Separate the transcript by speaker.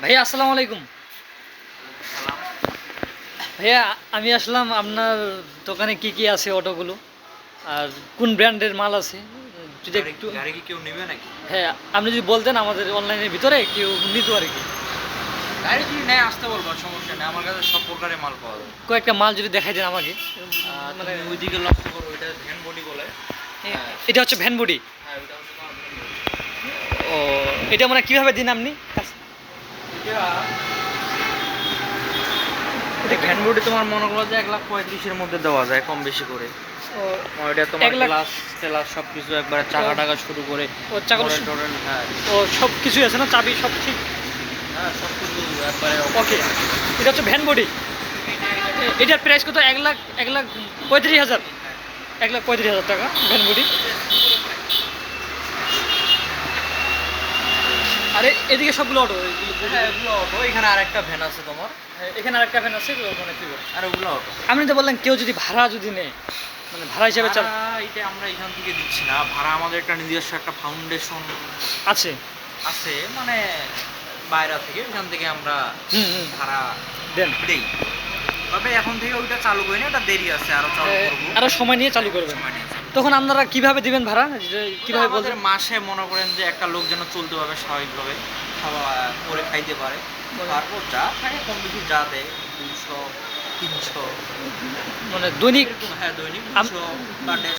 Speaker 1: ভাইয়া আসসালামু আলাইকুম। ভাইয়া আমি আসলাম আপনার দোকানে কি কি আছে অটোগুলো আর কোন ব্র্যান্ডের মাল আছে যদি একটু
Speaker 2: গাড়ি কি কেউ নেবে নাকি?
Speaker 1: হ্যাঁ আপনি যদি বলতেন আমাদের অনলাইনের ভিতরে কেউ নিত আর কি।
Speaker 2: গাড়ি যদি নেয় আসতে বলবো, সমস্যা নেই। আমার কাছে সব প্রকারের মাল পাওয়া যায়।
Speaker 1: কয়েকটা মাল যদি দেখাই দেন আমাকে। মানে
Speaker 2: মানে ওইদিকে লক্ষ্য করো, ওইটা ভ্যান বডি বলে। হ্যাঁ,
Speaker 1: এটা হচ্ছে ভ্যান বডি।
Speaker 2: হ্যাঁ, ওইটা হচ্ছে তোমার ভ্যান বডি।
Speaker 1: ও এটা মানে কিভাবে দিন আপনি?
Speaker 2: এটা ভ্যান বডি তোমার মনে করো যে 1,35,000-এর মধ্যে দেওয়া যায়, কম বেশি করে।
Speaker 1: ও
Speaker 2: ওইটা তোমার
Speaker 1: 1,00,000
Speaker 2: গ্লাস টেলাস সব কিছু একবারে চাকা টাকা শুরু করে
Speaker 1: ও চাকালো
Speaker 2: মডেল টডেল, হ্যাঁ
Speaker 1: ও সব কিছুই আছে না, চাবি সব ঠিক?
Speaker 2: হ্যাঁ, সব কিছু একবারে
Speaker 1: ওকে এটা হচ্ছে ভ্যান বডি। এটার প্রাইস কত? 1,35,000, 1,35,000 টাকা ভ্যান বডি। আরে এদিকে সবগুলো অটো,
Speaker 2: হ্যাঁ, এগুলো অটো। এখানে আরেকটা ভ্যান আছে তোমার,
Speaker 1: এখানে আরেকটা ভ্যান আছে মানে কি বল?
Speaker 2: আর ওগুলো অটো।
Speaker 1: আপনি তো বললেন কেউ যদি ভাড়া যদি নেয়, মানে ভাড়া হিসাবে চাল
Speaker 2: ভাড়া এটা আমরা এখান থেকে দিচ্ছি না। ভাড়া আমাদের একটা নিজস্ব একটা ফাউন্ডেশন
Speaker 1: আছে।
Speaker 2: আছে, মানে বাইরে থেকে, ওখান থেকে আমরা
Speaker 1: হুম হুম
Speaker 2: ভাড়া
Speaker 1: দেন।
Speaker 2: দেই। তবে এখন থেকে ওইটা চালু করি না, ওটা দেরি আছে, আরো চালু করবো।
Speaker 1: আরো সময় নিয়ে চালু করবেন।
Speaker 2: সময় নিয়ে চালু।
Speaker 1: তখন আপনারা কিভাবে দিবেন ভাড়া, কিভাবে
Speaker 2: আমাদের
Speaker 1: বলবেন?
Speaker 2: মাসে মনে করেন যে একটা লোক যেন চলতে পারবে স্বাভাবিকভাবে, খাওয়া করে খাইতে পারে, তারপর যা থাকে কম বেশি যা দেয় 200, 300,
Speaker 1: মানে দৈনিক
Speaker 2: এরকম। হ্যাঁ, দৈনিক 200 পার ডে